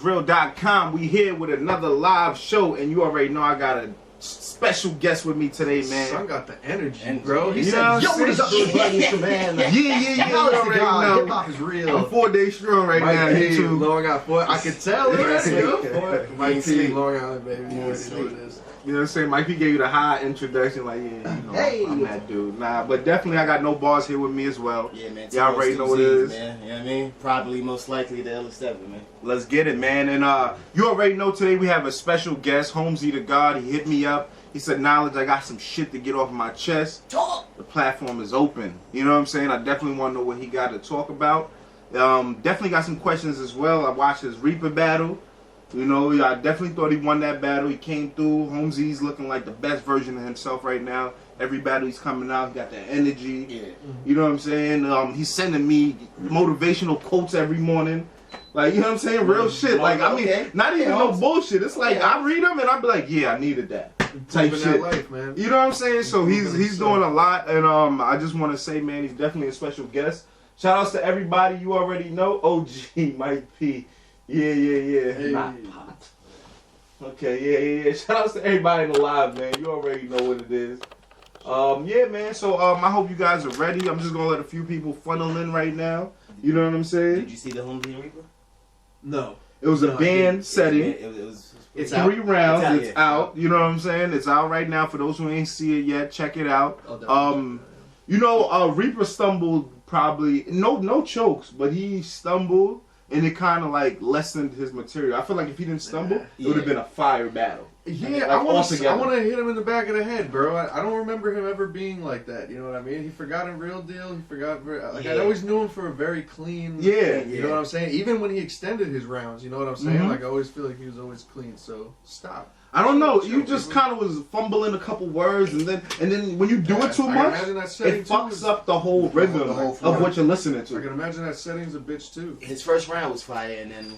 HiphopisrealcomINC. We here with another live show, and you already know I got a special guest with me today, man. Son got the energy, bro. He you said, "Yo, what is up, man?" Yeah. You already know. Hip hop is real. I'm 4 days strong right now. YouTube. Lord got 4. I can tell it. MIIKE, Long Island, baby. You already know what it is. You know what I'm saying? MIIKE gave you the high introduction, like, yeah, you know, hey. I'm that dude. Nah, but definitely I got no Barz here with me as well. Yeah, man. Y'all already know what it is. Man. You know what I mean? Probably, most likely, the L7, man. Let's get it, man. And you already know today we have a special guest, Holmzie the God. He hit me up. He said, "Knowledge, I got some shit to get off my chest. Talk. The platform is open." You know what I'm saying? I definitely want to know what he got to talk about. Definitely got some questions as well. I watched his Reepah battle. You know, I definitely thought he won that battle. He came through. Holmzie's looking like the best version of himself right now. Every battle he's coming out, he got that energy. Yeah. You know what I'm saying? He's sending me motivational quotes every morning. Like, you know what I'm saying? Real shit. Like, I mean, not even no bullshit. It's like, I read them and I be like, yeah, I needed that. Type shit. That life, man. You know what I'm saying? So he's doing a lot, and I just want to say, man, he's definitely a special guest. Shout outs to everybody you already know. OG, MIIKE. Yeah. Hey. Not pot. Okay, yeah. Shout outs to everybody in the live, man. You already know what it is. Yeah, man. So I hope you guys are ready. I'm just gonna let a few people funnel in right now. You know what I'm saying? Did you see the Holmzie and Reepah? No. It was a band setting. It's 3 rounds. It's out. Yeah. You know what I'm saying? It's out right now. For those who ain't see it yet, check it out. Oh, you know, Reepah stumbled probably no chokes, but he stumbled, and it kind of like lessened his material. I feel like if he didn't stumble, it would have been a fire battle. Yeah, like, I want to hit him in the back of the head, bro. I don't remember him ever being like that. You know what I mean? He forgot a real deal. He forgot I always knew him for a very clean. Yeah. You know what I'm saying? Even when he extended his rounds, you know what I'm saying? Like I always feel like he was always clean. So stop. I don't know. You just kind of was fumbling a couple words, and then when you do it too much, it fucks up the whole rhythm of what you're listening to. I can imagine that setting's a bitch too. His first round was fire, and then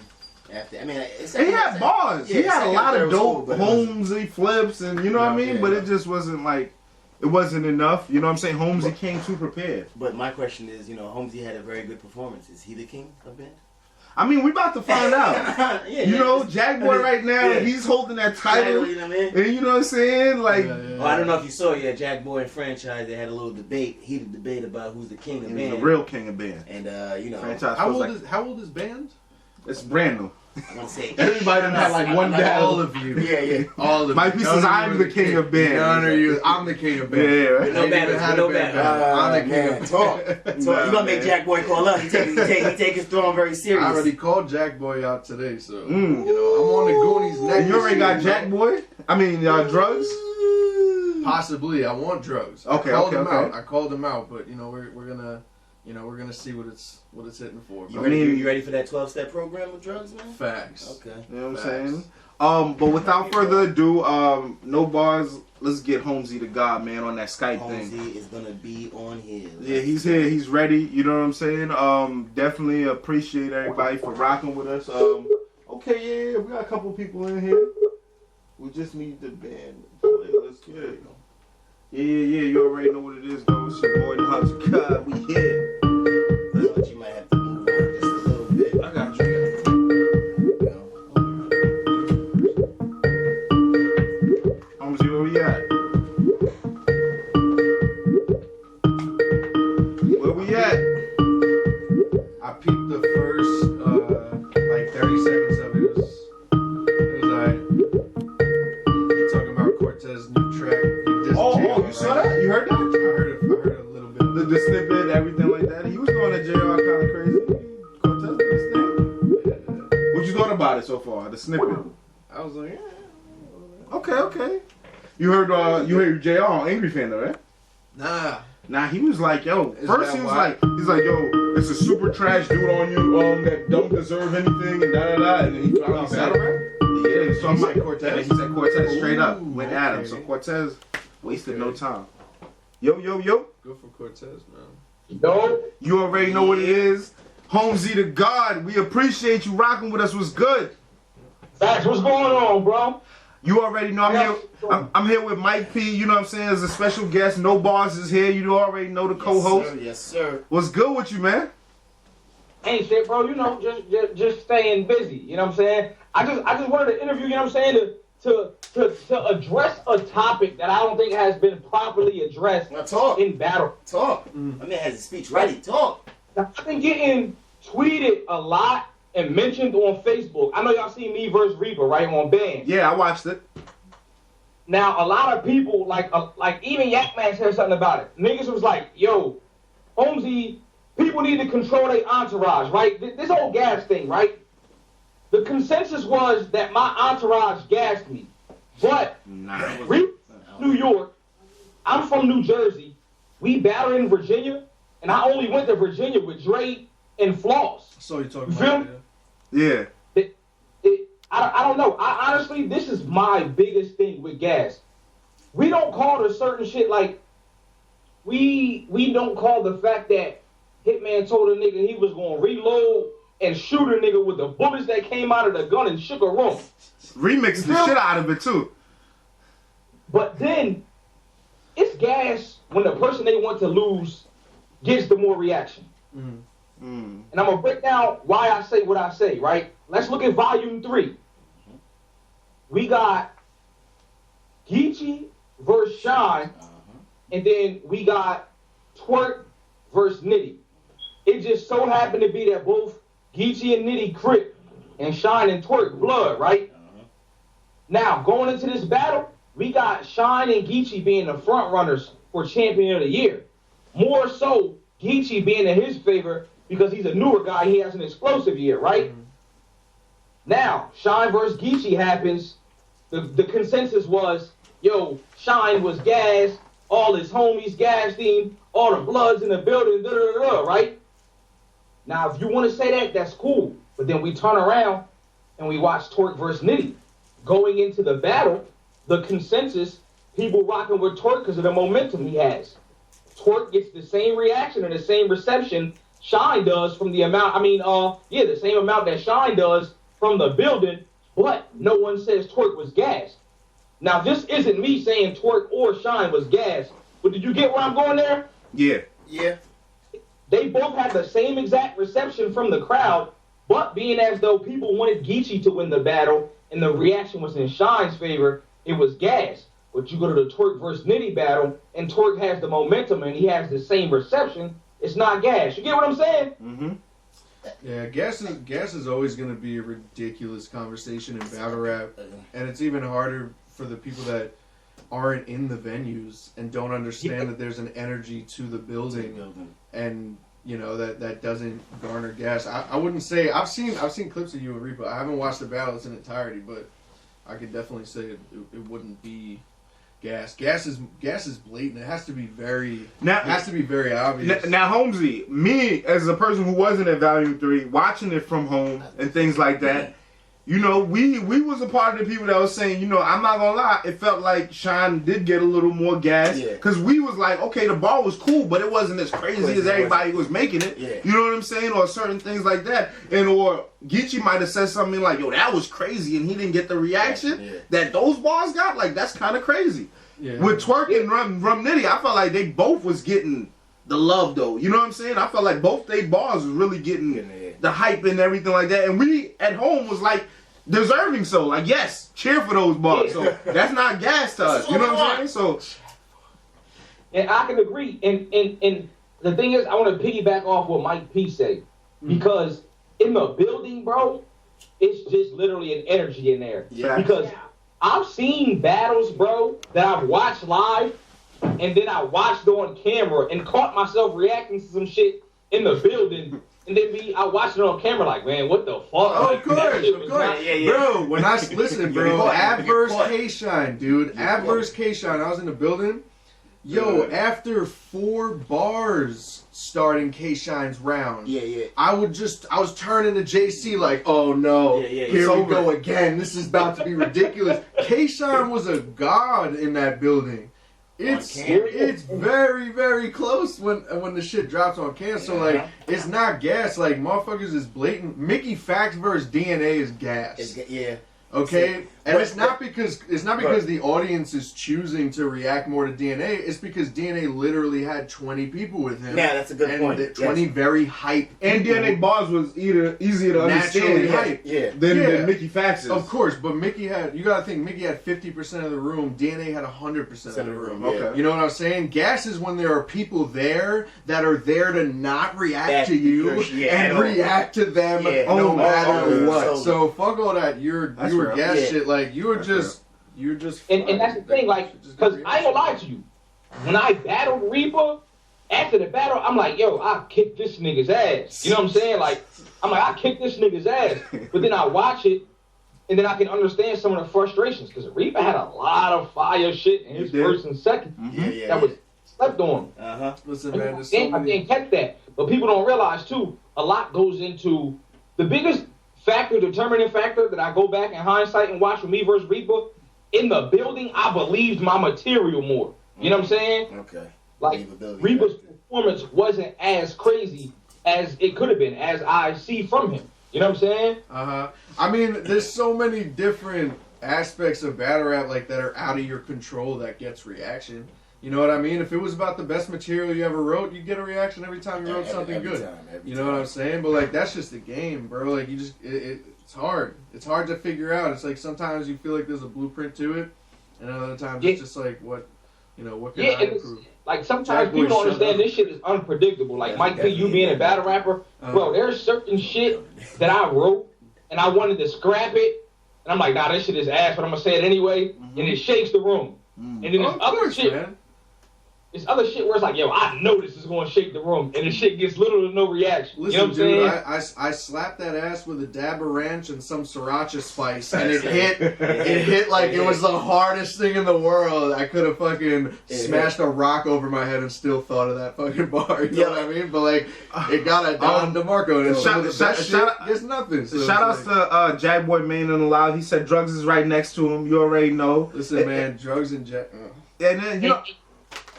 after, I mean, he had bars. Yeah, he had a lot of dope Holmzie flips, and you know what I mean. But it just wasn't like, it wasn't enough. You know what I'm saying? Holmzie came too prepared. But my question is, you know, Holmzie had a very good performance. Is he the king of band? I mean, we about to find out. You know, Jack Boy right now, he's holding that title. You know what I mean? And you know what I'm saying? Like, oh, I don't know if you saw, Jack Boy and Franchise, they had a little heated debate about who's the king of band. The real king of band. And, you know. Franchise how old is band? It's brand new. I want to say everybody done had like one battle. All of you. Yeah. All of you. MIIKE says I'm the king of band. None of you. I'm the king of band. Yeah, right. No battle. I'm the king of talk. You gonna make Jack Boy call up. He take his throne very serious. I already called Jack Boy out today, so you know, I'm on the Goonies next. You already got Jack Boy? I mean, drugs? Possibly. I want drugs. Okay, I called him out, but you know, we're gonna. You know, we're gonna see what it's hitting for. You ready for that 12-step program with drugs, man? Facts. Okay. You know what I'm saying? But without further ado, no Barz. Let's get Holmzie the God, man, on that Skype thing. Holmzie is gonna be on here. Yeah, he's here. He's ready. You know what I'm saying? Definitely appreciate everybody for rocking with us. Okay, yeah, we got a couple people in here. We just need the band. Let's get it. Yeah, you already know what it is, though. It's your boy, the Hunter God. We here. But you might have to move on just a little bit. I got you. Holmzie, where we at? Where we at? I peeped the first, like 30 seconds of it. It was alright. You talking about Cortez's new track? Oh, you saw that? You heard that? I heard a little bit. The snippet, everything like that. He was going to JR kind of crazy. Cortez did his thing. What you thought about it so far? The snippet. I was like, Okay. You heard JR on Angry Fan though, right? Nah, he was like, yo. First he was like, yo, it's a super trash dude on you, that don't deserve anything and and then he finally said, yeah, so I'm like Cortez. He said Cortez straight up went at him. So Cortez wasted no time. Yo. Good for Cortez, man. Yo. You already know what it is. Holmzie the God, we appreciate you rocking with us. What's good? Facts, what's going on, bro? You already know I'm here with MIIKE, you know what I'm saying, as a special guest. No Barz is here. You already know the co-host. Yes, sir. What's good with you, man? Ain't shit, bro. You know, just staying busy. You know what I'm saying? I just wanted to interview. You know what I'm saying? To address a topic that I don't think has been properly addressed in battle. Talk. I mean, has a speech ready. Talk. Now, I've been getting tweeted a lot and mentioned on Facebook. I know y'all seen me versus Reepah, right, on Band. Yeah, I watched it. Now, a lot of people, like even Yak Man said something about it. Niggas was like, yo, Holmzie, people need to control their entourage, right? This whole gas thing, right? The consensus was that my entourage gassed me. But, New York, I'm from New Jersey. We battled in Virginia, and I only went to Virginia with Dre and Floss. So you talking about that? Yeah. I don't know. Honestly, this is my biggest thing with gas. We don't call the certain shit like, we don't call the fact that Hitman told a nigga he was going to reload and shoot a nigga with the bullets that came out of the gun and shook a room. Remixed the shit out of it, too. But then, it's gas when the person they want to lose gets the more reaction. And I'm going to break down why I say what I say, right? Let's look at Volume 3. We got Geechee versus Shine, and then we got Twerk versus Nitty. It just so happened to be that both Geechee and Nitty Crip and Shine and Twerk blood, right? Now, going into this battle, we got Shine and Geechee being the front runners for Champion of the Year. More so, Geechee being in his favor because he's a newer guy. He has an explosive year, right? Now, Shine versus Geechee happens. The consensus was, yo, Shine was gassed. All his homies gassed him. All the bloods in the building, right? Now, if you want to say that, that's cool. But then we turn around and we watch Twerk versus Nitty. Going into the battle, the consensus, people rocking with Twerk because of the momentum he has. Twerk gets the same reaction and the same reception Shine does from the amount, the same amount that Shine does from the building, but no one says Twerk was gassed. Now, this isn't me saying Twerk or Shine was gassed, but did you get where I'm going there? Yeah. Yeah. They both had the same exact reception from the crowd, but being as though people wanted Geechee to win the battle and the reaction was in Shine's favor, it was gas. But you go to the Twerk versus Nitty battle, and Twerk has the momentum and he has the same reception, it's not gas. You get what I'm saying? Yeah, gas is always going to be a ridiculous conversation in battle rap, and it's even harder for the people that aren't in the venues and don't understand that there's an energy to the building, and you know that doesn't garner gas. I wouldn't say I've seen clips of you and Reepah. I haven't watched the battles in entirety, but I could definitely say it wouldn't be gas. Gas is blatant. It has to be very obvious. Now, Holmzie, me as a person who wasn't at Volume 3, watching it from home and things like that, you know, we was a part of the people that was saying, you know, I'm not gonna lie, it felt like Shine did get a little more gas. Because we was like, okay, the bar was cool, but it wasn't as crazy as everybody was making it. You know what I'm saying? Or certain things like that. Or Geechee might have said something like, yo, that was crazy, and he didn't get the reaction that those bars got. Like, that's kind of crazy. With Twerk and Rum Nitty, I felt like they both was getting the love, though. You know what I'm saying? I felt like both they bars was really getting the hype and everything like that. And we at home was like deserving so. Like, yes, cheer for those bars. So that's not gas to us. You know what I'm saying? So, and I can agree. And the thing is, I want to piggyback off what MIIKE said. Because in the building, bro, it's just literally an energy in there. Because I've seen battles, bro, that I've watched live, and then I watched on camera and caught myself reacting to some shit in the building, and then I watched it on camera like, man, what the fuck? Oh, of course. Bro, when I listened, bro, Adverse K-Shine, dude. Adverse K-Shine, I was in the building. Yo, after 4 bars starting K-Shine's round, I was turning to JC like, oh no, here we go again. This is about to be ridiculous. K-Shine was a god in that building. It's very, very close when the shit drops on cam. So like, it's not gas. Like, motherfuckers is blatant. Mickey Facts versus DNA is gas. Okay, and it's not because the audience is choosing to react more to DNA. It's because DNA literally had 20 people with him. Yeah, that's a good point. 20 very hype people. And DNA Barz was easier to understand than Mickey Fax's. Of course, but Mickey had, you gotta think, Mickey had 50% of the room, DNA had 100% of the room. Okay. You know what I'm saying? Gas is when there are people there that are there to not react to you and react to them no matter what. So fuck all that. You were gas shit. Like you were just. And that's the thing, like, because I ain't gonna lie to you. When I battled Reepah, after the battle, I'm like, yo, I kicked this nigga's ass. You know what I'm saying? Like, I'm like, I kicked this nigga's ass. But then I watch it, and then I can understand some of the frustrations. Because Reepah had a lot of fire shit in his first and second. That was slept on. Listen, man, I can't catch that. But people don't realize, too, a lot goes into the biggest determining factor that I go back in hindsight and watch with me versus Reepah. In the building, I believed my material more. You know what I'm saying? Okay. Like, Reepah's performance wasn't as crazy as it could have been, as I see from him. You know what I'm saying? I mean, there's so many different aspects of battle rap like that are out of your control that gets reaction. You know what I mean? If it was about the best material you ever wrote, you'd get a reaction every time you wrote something good. You know what I'm saying? But like, that's just the game, bro. Like, you just, it's hard. It's hard to figure out. It's like sometimes you feel like there's a blueprint to it, and other times it's just like, what can I improve? Like, sometimes people don't understand this shit is unpredictable. Like, MIIKE, you being a battle rapper, bro, there's certain shit that I wrote, and I wanted to scrap it, and I'm like, nah, this shit is ass, but I'm gonna say it anyway, and it shakes the room. And then there's other shit. Man. It's other shit where it's like, yo, I know this is going to shake the room, and the shit gets little to no reaction. Listen, you know what I'm saying? I slapped that ass with a dab of ranch and some siracha spice, and it hit like it was the hardest thing in the world. I could have fucking smashed a rock over my head and still thought of that fucking bar. You know what I mean? But like, it got a Don DeMarco. There's nothing. So shout outs to Jack Boy Main on the live. He said Drugs is right next to him. You already know. Listen, man, Drugs and Jack. And then you know.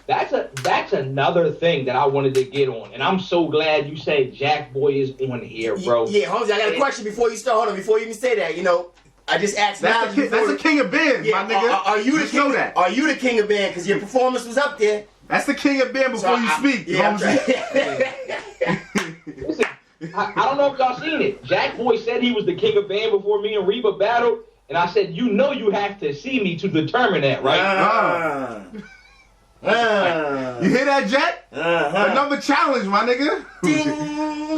That's another thing that I wanted to get on, and I'm so glad you said Jack Boy is on here, bro. Yeah, Holmzie, I got a question before you start. Hold on, before you even say that, you know, I just asked. That's the king of bands, my nigga. Are you the king? Know that? Are you the king of band? Because your performance was up there. That's the king of band before you speak, Holmzie. Listen, I don't know if y'all seen it. Jack Boy said he was the king of band before me and Reepah battled, and I said, you know, you have to see me to determine that, right? You hear that, Jack? Another challenge, my nigga.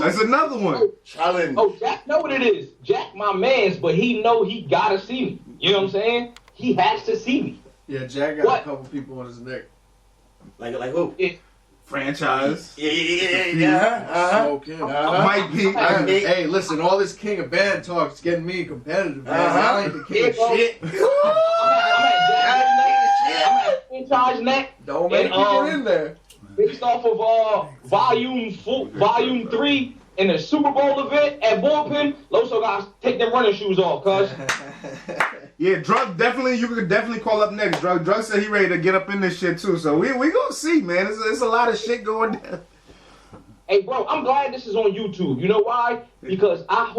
That's another one. Challenge. Oh, Jack know what it is. Jack my mans, but he know he gotta see me. You know what I'm saying? He has to see me. Yeah, Jack got a couple people on his neck. Like who? Franchise. Yeah. Smoking. MIIKE. Hey, listen, all this king of band talk's getting me competitive, man. I ain't the king of shit. I'm at Franchise neck. Don't make me get in there. Based off of volume 3 in the Super Bowl event at Bullpen, Loso guys take them running shoes off, cuz. Yeah, Drug definitely. You could definitely call up next. Drug said he ready to get up in this shit too. So we gonna see, man. It's a lot of shit going down. Hey, bro, I'm glad this is on YouTube. You know why? Because I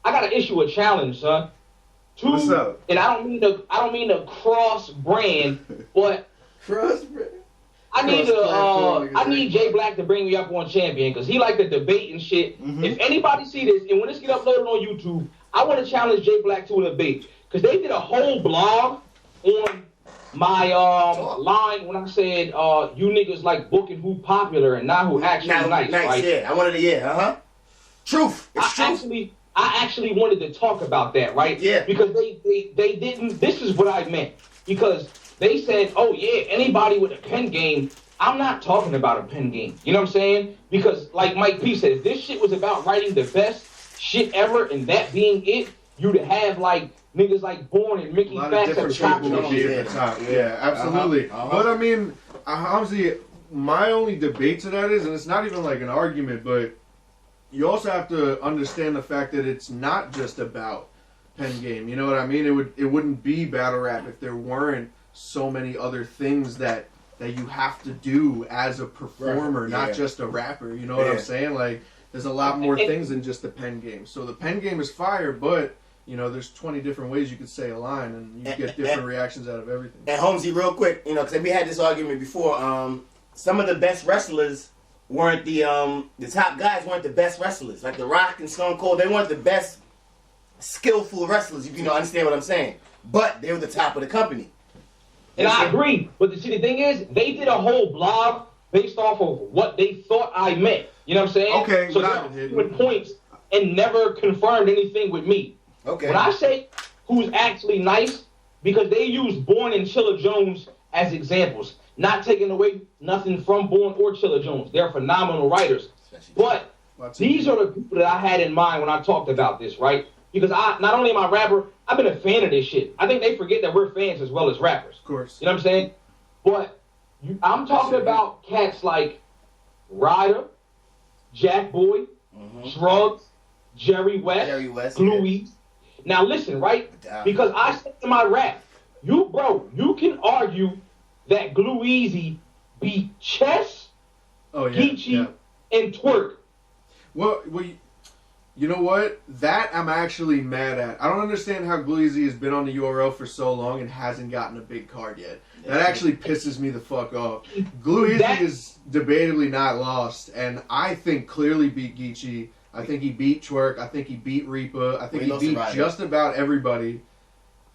gotta issue a challenge, son. What's up? And I don't mean to cross brand, but cross brand. I need Jay Black to bring me up on Champion because he like to debate and shit. If anybody see this and when this get uploaded on YouTube, I want to challenge Jay Black to a debate because they did a whole blog on my line when I said you niggas like booking who popular and not who actually nice. Right? Yeah, I wanted to Truth. It's truth. I actually wanted to talk about that, right? Yeah. Because they didn't. This is what I meant because they said, oh yeah, anybody with a pen game. I'm not talking about a pen game. You know what I'm saying? Because like Mike P said, if this shit was about writing the best shit ever and that being it, you'd have like niggas like Born and Mickey Fax at the top. Yeah, absolutely. But I mean, Holmzie, my only debate to that is, and it's not even like an argument, but you also have to understand the fact that it's not just about pen game. You know what I mean? It wouldn't be battle rap if there weren't so many other things that you have to do as a performer, not just a rapper. You know what I'm saying? Like, there's a lot more things than just the pen game. So the pen game is fire, but you know, there's 20 different ways you could say a line, and you get different reactions out of everything. And Holmzie, real quick, you know, because we had this argument before. Some of the best wrestlers weren't the top guys weren't the best wrestlers. Like The Rock and Stone Cold, they weren't the best skillful wrestlers, if you know, understand what I'm saying. But they were the top of the company. And I agree. But the thing is, they did a whole blog based off of what they thought I meant. You know what I'm saying? Okay. So they were points and never confirmed anything with me. Okay. When I say who's actually nice, because they use Bourne and Chilla Jones as examples, not taking away nothing from Bourne or Chilla Jones. They're phenomenal writers. But these are the people that I had in mind when I talked about this, right? Because not only am I a rapper, I've been a fan of this shit. I think they forget that we're fans as well as rappers. Of course. You know what I'm saying? But I'm talking about cats like Ryder, Jack Boy, Shrugs, Jerry West, Louis. Now listen, right? Because I said in my rap, you can argue that Glue Easy beat Chess, Geechee, and Twerk. Well, you know what? That I'm actually mad at. I don't understand how Glue Easy has been on the URL for so long and hasn't gotten a big card yet. That actually pisses me the fuck off. Glue Easy is debatably not lost, and I think clearly beat Geechee. I think he beat Twerk. I think he beat Reepah. I think he beat just about everybody.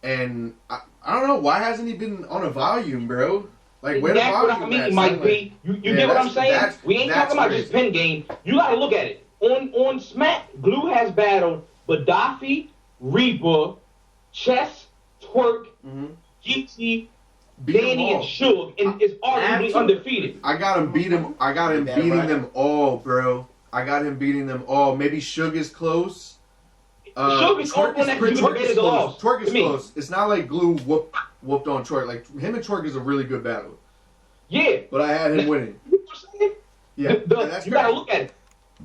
And I don't know, why hasn't he been on a volume, bro? Like, where the volume? That's what I mean, Mike B. You get what I'm saying? We ain't talking about just pen game. You got to look at it. On Smack, Glue has battled Gaddafi, Reepah, Chess, Twerk, Geechee, Danny, and Suge, and is arguably undefeated. I got him beating them all, bro. I got him beating them all. Maybe Suge is close. Twerk is close. Twerk is close. It's not like Glue whooped on Twerk. Like, him and Twerk is a really good battle. Yeah. But I had him winning. Yeah. You got to look at it.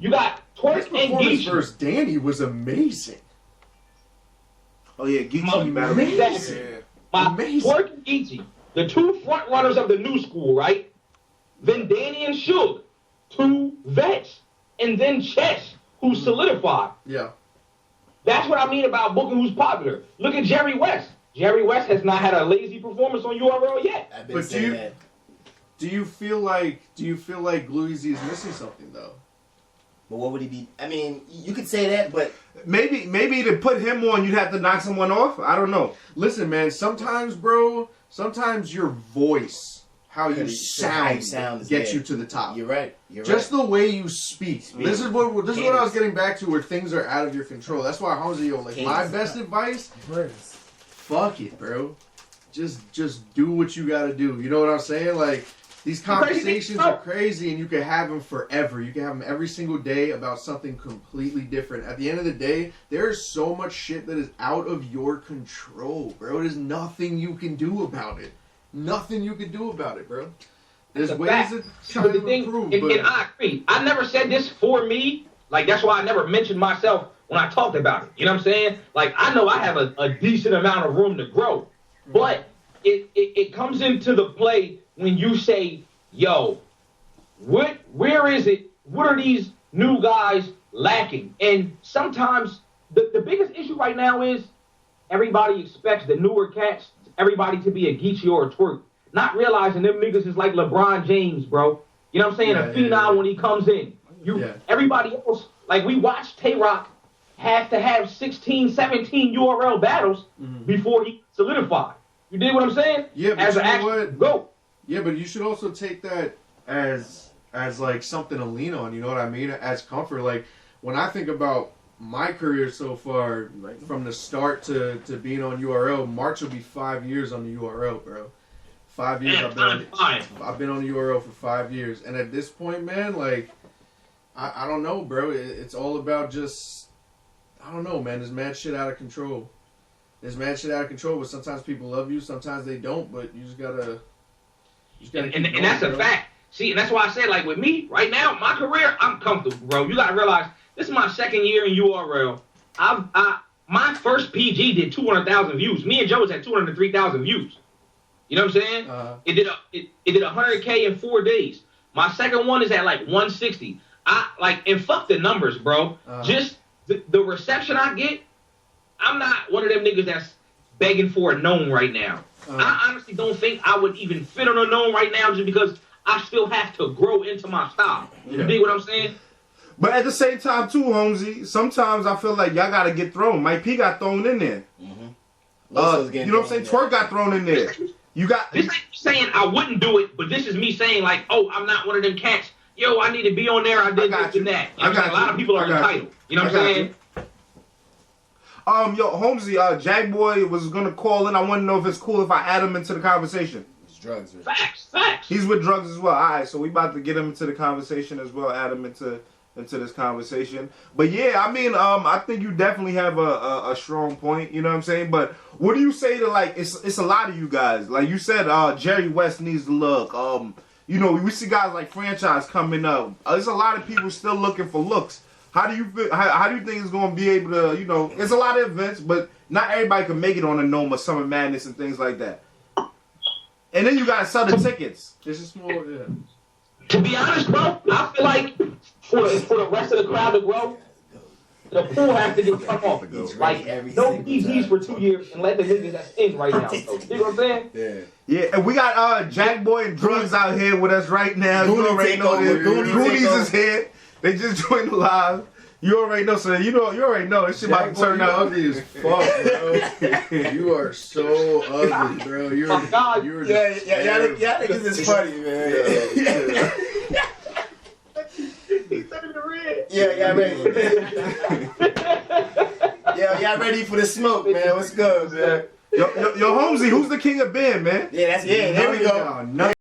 You got Twerk and Geechee versus Danny was amazing. Oh yeah, Geechee battle. Amazing. Twerk and Geechee, the two front runners of the new school, right? Then Danny and Suge, two vets, and then Chess, who solidified. Yeah. That's what I mean about booking who's popular. Look at Jerry West. Jerry West has not had a lazy performance on URL yet. But do you feel like Glue Easy is missing something though? But what would he be? I mean, you could say that, but maybe to put him on, you'd have to knock someone off. I don't know. Listen, man. Sometimes your voice, how you sound gets you to the top. You're right. Just the way you speak. This is what I was getting back to, where things are out of your control. That's why Holmzie, like, my best advice, fuck it, bro. Just do what you gotta do. You know what I'm saying? Like, these conversations are crazy, and you can have them forever. You can have them every single day about something completely different. At the end of the day, there's so much shit that is out of your control, bro. There's nothing you can do about it. Nothing you can do about it, bro. There's ways to try to improve. And I agree. I never said this for me. Like, that's why I never mentioned myself when I talked about it. You know what I'm saying? Like, I know I have a decent amount of room to grow. But it comes into the play when you say, yo, where is it? What are these new guys lacking? And sometimes the biggest issue right now is everybody expects the newer cats, everybody to be a Geechee or a Twerk, not realizing them niggas is like LeBron James, bro. You know what I'm saying? A phenom when he comes in. Everybody else, like, we watched Tay-Rock have to have 16, 17 URL battles before he solidified. You dig what I'm saying? Yeah, but as you an actual go. Yeah, but you should also take that as like something to lean on. You know what I mean? As comfort. Like, when I think about my career so far, from the start to being on URL, March will be 5 years on the URL, bro. 5 years I've been on the URL for 5 years, and at this point, man, like, I don't know, bro. It's all about just, I don't know, man. There's mad shit out of control. But sometimes people love you, sometimes they don't. But you just gotta. And that's a fact. See, and that's why I said, like, with me right now, my career, I'm comfortable, bro. You gotta realize this is my second year in URL. My first PG did 200,000 views. Me and Joe's had 203,000 views. You know what I'm saying? It did 100K in 4 days. My second one is at like 160. And fuck the numbers, bro. Just the reception I get I'm not one of them niggas that's begging for a gnome right now. I honestly don't think I would even fit on a gnome right now just because I still have to grow into my style. You dig what I'm saying? But at the same time, too, Holmzie, sometimes I feel like y'all got to get thrown. MIIKE got thrown in there. You know what I'm saying? Twerk got thrown in there. You got... This ain't saying I wouldn't do it, but this is me saying, like, oh, I'm not one of them cats. Yo, I need to be on there. I did this and that. You know what I'm saying? A lot of people are entitled. You know what I'm saying? Yo, Holmzie, Jack Boy was gonna call in. I want to know if it's cool if I add him into the conversation. It's drugs. Right? Facts. He's with drugs as well. All right, so we about to get him into the conversation as well. Add him into this conversation. But yeah, I mean, I think you definitely have a strong point. You know what I'm saying? But what do you say to like? It's a lot of you guys. Like you said, Jerry West needs to look. You know, we see guys like Franchise coming up. There's a lot of people still looking for looks. How do you feel, how do you think it's going to be able to, you know, there's a lot of events, but not everybody can make it on a Gnome or Summer Madness and things like that. And then you got to sell the tickets. This is more, yeah. To be honest, bro, I feel like for the rest of the crowd to grow, the pool has to get cut off. Like, no PGs for 2 years and let the niggas that's in right now. So, you know what I'm saying? Yeah. Yeah, and we got Jack Boy and Drugs out here with us right now. You already know this. Goonies is here. They just joined the live. You already know, so you already know this shit about to turn out ugly as fuck, bro. You are so ugly, bro. You're y'all niggas is funny, man. Y'all ready? Y'all ready for the smoke, man? What's good, man? Yo, Holmzie, who's the king of Ben, man? Yeah, there we go.